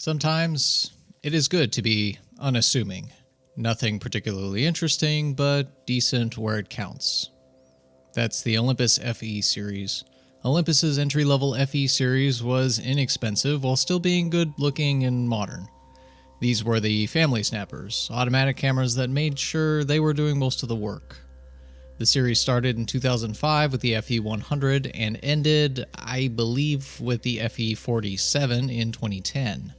Sometimes it is good to be unassuming. Nothing particularly interesting, but decent where it counts. That's the Olympus FE series. Olympus's entry-level FE series was inexpensive while still being good-looking and modern. These were the family snappers, automatic cameras that made sure they were doing most of the work. The series started in 2005 with the FE-100 and ended, I believe, with the FE-47 in 2010.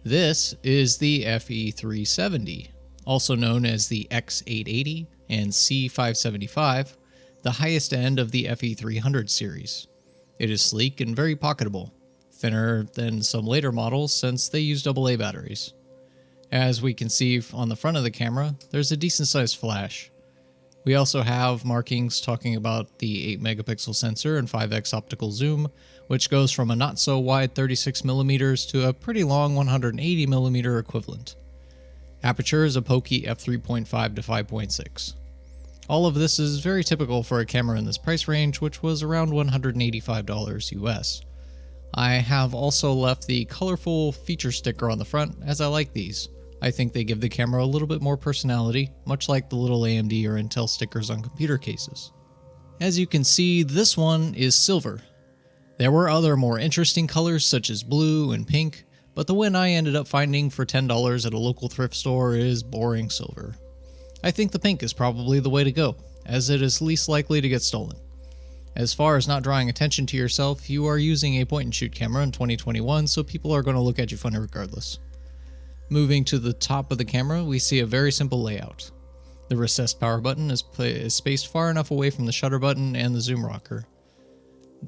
This is the FE-370, also known as the X880 and C575, the highest end of the FE-300 series. It is sleek and very pocketable, thinner than some later models since they use AA batteries. As we can see on the front of the camera, there's a decent sized flash. We also have markings talking about the 8 megapixel sensor and 5x optical zoom, which goes from a not so wide 36mm to a pretty long 180mm equivalent. Aperture is a pokey f3.5 to 5.6. All of this is very typical for a camera in this price range, which was around $185 US. I have also left the colorful feature sticker on the front, as I like these. I think they give the camera a little bit more personality, much like the little AMD or Intel stickers on computer cases. As you can see, this one is silver. There were other more interesting colors such as blue and pink, but the one I ended up finding for $10 at a local thrift store is boring silver. I think the pink is probably the way to go, as it is least likely to get stolen. As far as not drawing attention to yourself, you are using a point-and-shoot camera in 2021, so people are going to look at you funny regardless. Moving to the top of the camera, we see a very simple layout. The recessed power button is spaced far enough away from the shutter button and the zoom rocker.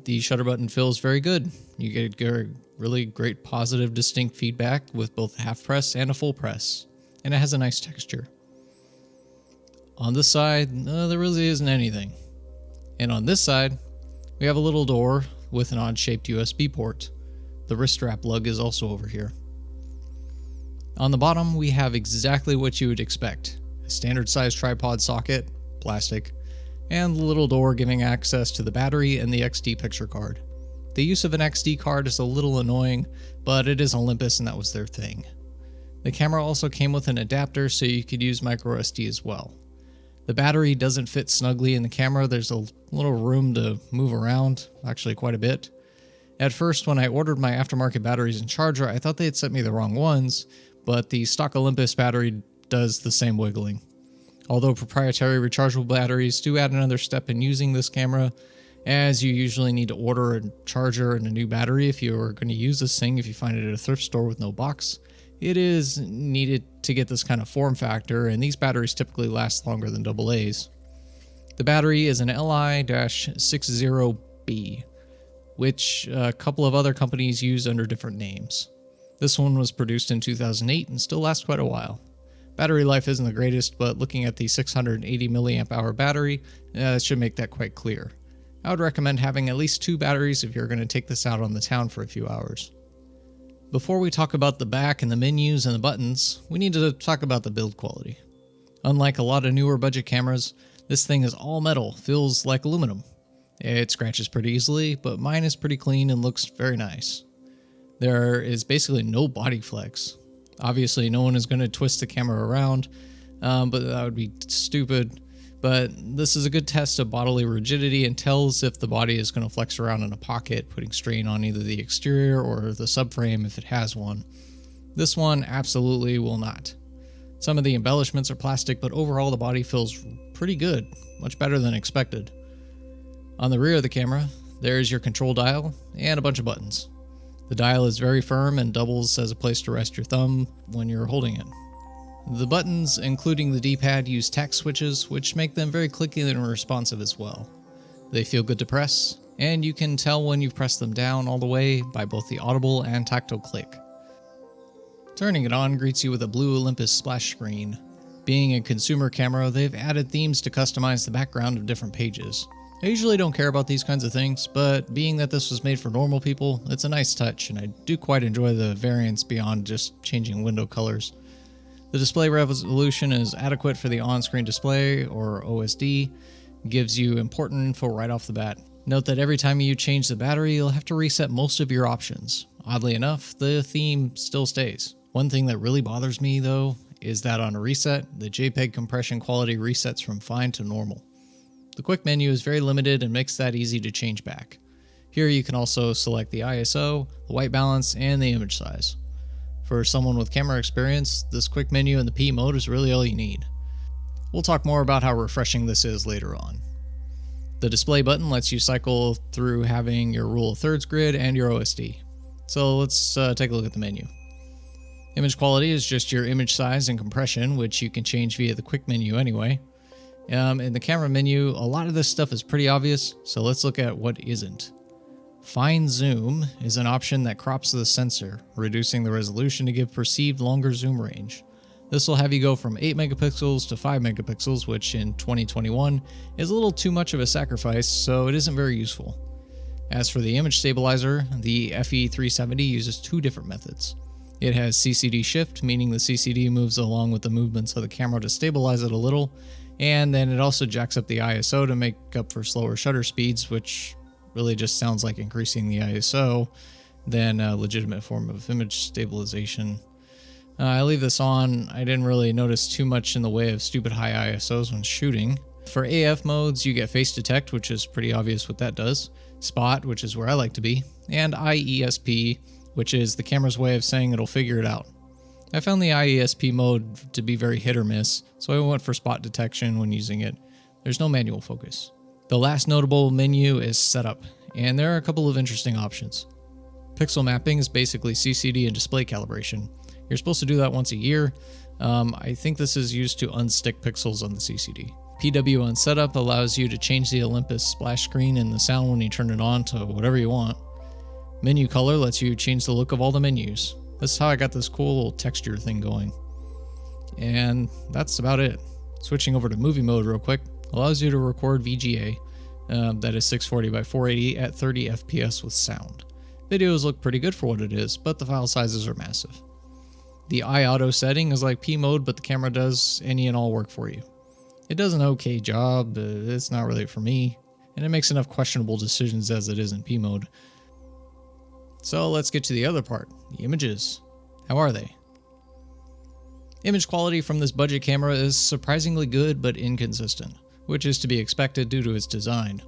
The shutter button feels very good. You get really great positive distinct feedback with both a half press and a full press, and it has a nice texture. On this side, there really isn't anything. And on this side, we have a little door with an odd-shaped USB port. The wrist strap lug is also over here. On the bottom, we have exactly what you would expect. A standard-sized tripod socket, plastic, and the little door giving access to the battery and the XD picture card. The use of an XD card is a little annoying, but it is Olympus and that was their thing. The camera also came with an adapter so you could use microSD as well. The battery doesn't fit snugly in the camera. There's a little room to move around, actually quite a bit. At first, when I ordered my aftermarket batteries and charger, I thought they had sent me the wrong ones, but the stock Olympus battery does the same wiggling. Although proprietary rechargeable batteries do add another step in using this camera, as you usually need to order a charger and a new battery if you are going to use this thing if you find it at a thrift store with no box. It is needed to get this kind of form factor, and these batteries typically last longer than AA's. The battery is an Li-60B, which a couple of other companies use under different names. This one was produced in 2008 and still lasts quite a while. Battery life isn't the greatest, but looking at the 680 mAh battery, it should make that quite clear. I would recommend having at least 2 batteries if you're going to take this out on the town for a few hours. Before we talk about the back and the menus and the buttons, we need to talk about the build quality. Unlike a lot of newer budget cameras, this thing is all metal, feels like aluminum. It scratches pretty easily, but mine is pretty clean and looks very nice. There is basically no body flex. Obviously, no one is going to twist the camera around, but that would be stupid. But this is a good test of bodily rigidity and tells if the body is going to flex around in a pocket, putting strain on either the exterior or the subframe if it has one. This one absolutely will not. Some of the embellishments are plastic, but overall the body feels pretty good, much better than expected. On the rear of the camera, there's your control dial and a bunch of buttons. The dial is very firm and doubles as a place to rest your thumb when you're holding it. The buttons, including the D-pad, use tact switches, which make them very clicky and responsive as well. They feel good to press, and you can tell when you've pressed them down all the way by both the audible and tactile click. Turning it on greets you with a blue Olympus splash screen. Being a consumer camera, they've added themes to customize the background of different pages. I usually don't care about these kinds of things, but being that this was made for normal people, it's a nice touch, and I do quite enjoy the variance beyond just changing window colors. The display resolution is adequate for the on-screen display, or OSD, gives you important info right off the bat. Note that every time you change the battery, you'll have to reset most of your options. Oddly enough, the theme still stays. One thing that really bothers me though is that on a reset, the JPEG compression quality resets from fine to normal. The quick menu is very limited and makes that easy to change back. Here you can also select the ISO, the white balance, and the image size. For someone with camera experience, this quick menu in the P mode is really all you need. We'll talk more about how refreshing this is later on. The display button lets you cycle through having your rule of thirds grid and your OSD. So let's take a look at the menu. Image quality is just your image size and compression, which you can change via the quick menu anyway. In the camera menu, a lot of this stuff is pretty obvious, so let's look at what isn't. Fine zoom is an option that crops the sensor, reducing the resolution to give perceived longer zoom range. This will have you go from 8 megapixels to 5 megapixels, which in 2021 is a little too much of a sacrifice, so it isn't very useful. As for the image stabilizer, the FE-370 uses two different methods. It has CCD shift, meaning the CCD moves along with the movements of the camera to stabilize it a little, and then it also jacks up the ISO to make up for slower shutter speeds, which really just sounds like increasing the ISO than a legitimate form of image stabilization. I leave this on. I didn't really notice too much in the way of stupid high ISOs when shooting. For AF modes, you get face detect, which is pretty obvious what that does, spot, which is where I like to be, and IESP, which is the camera's way of saying it'll figure it out. I found the IESP mode to be very hit or miss, so I went for spot detection when using it. There's no manual focus. The last notable menu is setup, and there are a couple of interesting options. Pixel mapping is basically CCD and display calibration. You're supposed to do that once a year. I think this is used to unstick pixels on the CCD. PWN setup allows you to change the Olympus splash screen and the sound when you turn it on to whatever you want. Menu color lets you change the look of all the menus. This is how I got this cool little texture thing going. And that's about it. Switching over to movie mode real quick allows you to record VGA, that is 640 by 480 at 30 FPS with sound. Videos look pretty good for what it is, but the file sizes are massive. The eye auto setting is like P mode, but the camera does any and all work for you. It does an okay job, but it's not really for me, and it makes enough questionable decisions as it is in P mode. So let's get to the other part, the images. How are they? Image quality from this budget camera is surprisingly good but inconsistent, which is to be expected due to its design.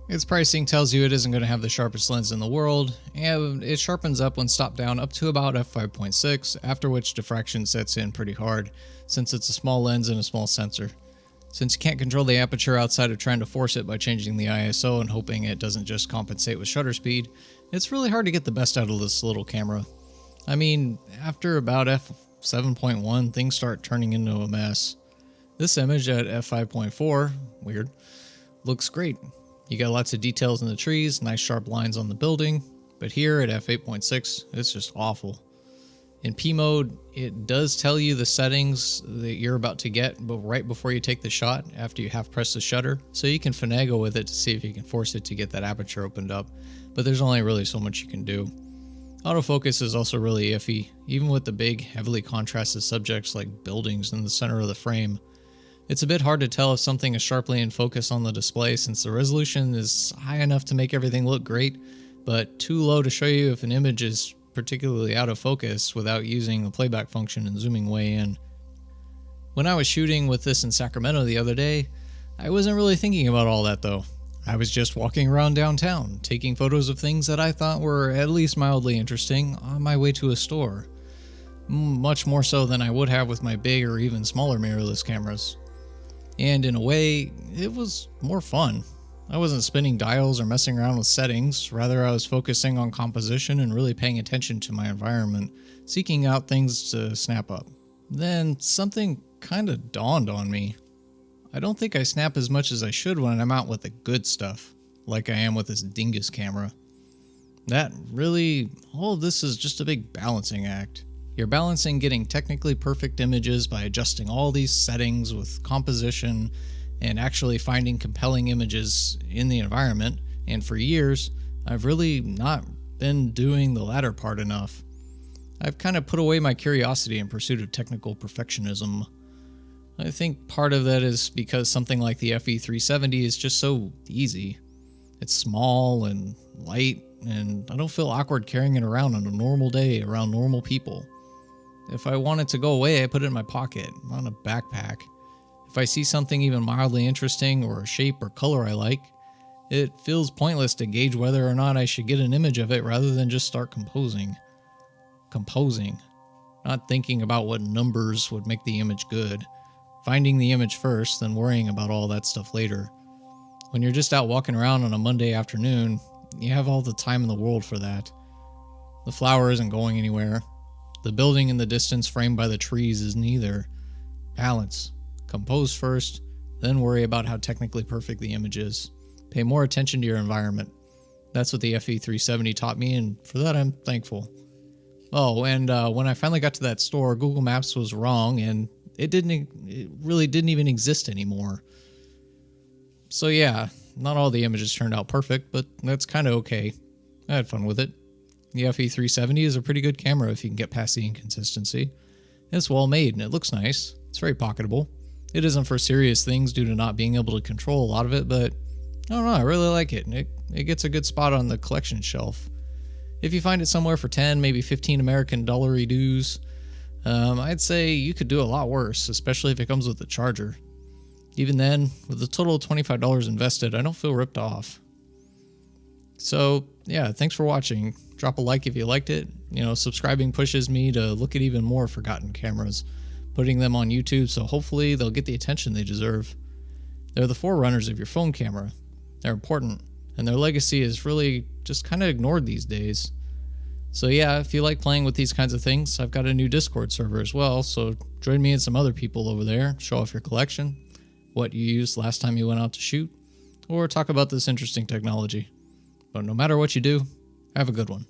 Its pricing tells you it isn't going to have the sharpest lens in the world, and it sharpens up when stopped down up to about f5.6, after which diffraction sets in pretty hard, since it's a small lens and a small sensor. Since you can't control the aperture outside of trying to force it by changing the ISO and hoping it doesn't just compensate with shutter speed, it's really hard to get the best out of this little camera. I mean, after about f7.1, things start turning into a mess. This image at f5.4, weird, looks great. You got lots of details in the trees, nice sharp lines on the building, but here at f8.6, it's just awful. In P mode, it does tell you the settings that you're about to get, but right before you take the shot, after you half press the shutter, so you can finagle with it to see if you can force it to get that aperture opened up, but there's only really so much you can do. Autofocus is also really iffy, even with the big, heavily contrasted subjects like buildings in the center of the frame. It's a bit hard to tell if something is sharply in focus on the display since the resolution is high enough to make everything look great, but too low to show you if an image is particularly out of focus without using the playback function and zooming way in. When I was shooting with this in Sacramento the other day, I wasn't really thinking about all that though. I was just walking around downtown, taking photos of things that I thought were at least mildly interesting on my way to a store. Much more so than I would have with my big or even smaller mirrorless cameras. And in a way, it was more fun. I wasn't spinning dials or messing around with settings, rather I was focusing on composition and really paying attention to my environment, seeking out things to snap up. Then something kinda dawned on me. I don't think I snap as much as I should when I'm out with the good stuff, like I am with this dingus camera. All of this is just a big balancing act. You're balancing getting technically perfect images by adjusting all these settings with composition and actually finding compelling images in the environment, and for years, I've really not been doing the latter part enough. I've kind of put away my curiosity in pursuit of technical perfectionism. I think part of that is because something like the FE-370 is just so easy. It's small and light, and I don't feel awkward carrying it around on a normal day around normal people. If I want it to go away, I put it in my pocket, not in a backpack. If I see something even mildly interesting or a shape or color I like, it feels pointless to gauge whether or not I should get an image of it rather than just start composing. Not thinking about what numbers would make the image good. Finding the image first, then worrying about all that stuff later. When you're just out walking around on a Monday afternoon, you have all the time in the world for that. The flower isn't going anywhere. The building in the distance framed by the trees isn't either. Balance. Compose first, then worry about how technically perfect the image is. Pay more attention to your environment. That's what the FE-370 taught me, and for that I'm thankful. Oh, and when I finally got to that store, Google Maps was wrong, and it really didn't even exist anymore. So yeah, not all the images turned out perfect, but that's kind of okay. I had fun with it. The FE-370 is a pretty good camera if you can get past the inconsistency. It's well made and it looks nice. It's very pocketable. It isn't for serious things due to not being able to control a lot of it, but I don't know, I really like it. It gets a good spot on the collection shelf. If you find it somewhere for 10, maybe 15 American dollary dues, I'd say you could do a lot worse, especially if it comes with a charger. Even then, with a total of $25 invested, I don't feel ripped off. So, yeah, thanks for watching. Drop a like if you liked it. Subscribing pushes me to look at even more forgotten cameras, putting them on YouTube so hopefully they'll get the attention they deserve. They're the forerunners of your phone camera. They're important, and their legacy is really just kind of ignored these days. So yeah, if you like playing with these kinds of things, I've got a new Discord server as well, so join me and some other people over there, show off your collection, what you used last time you went out to shoot, or talk about this interesting technology. But no matter what you do, have a good one.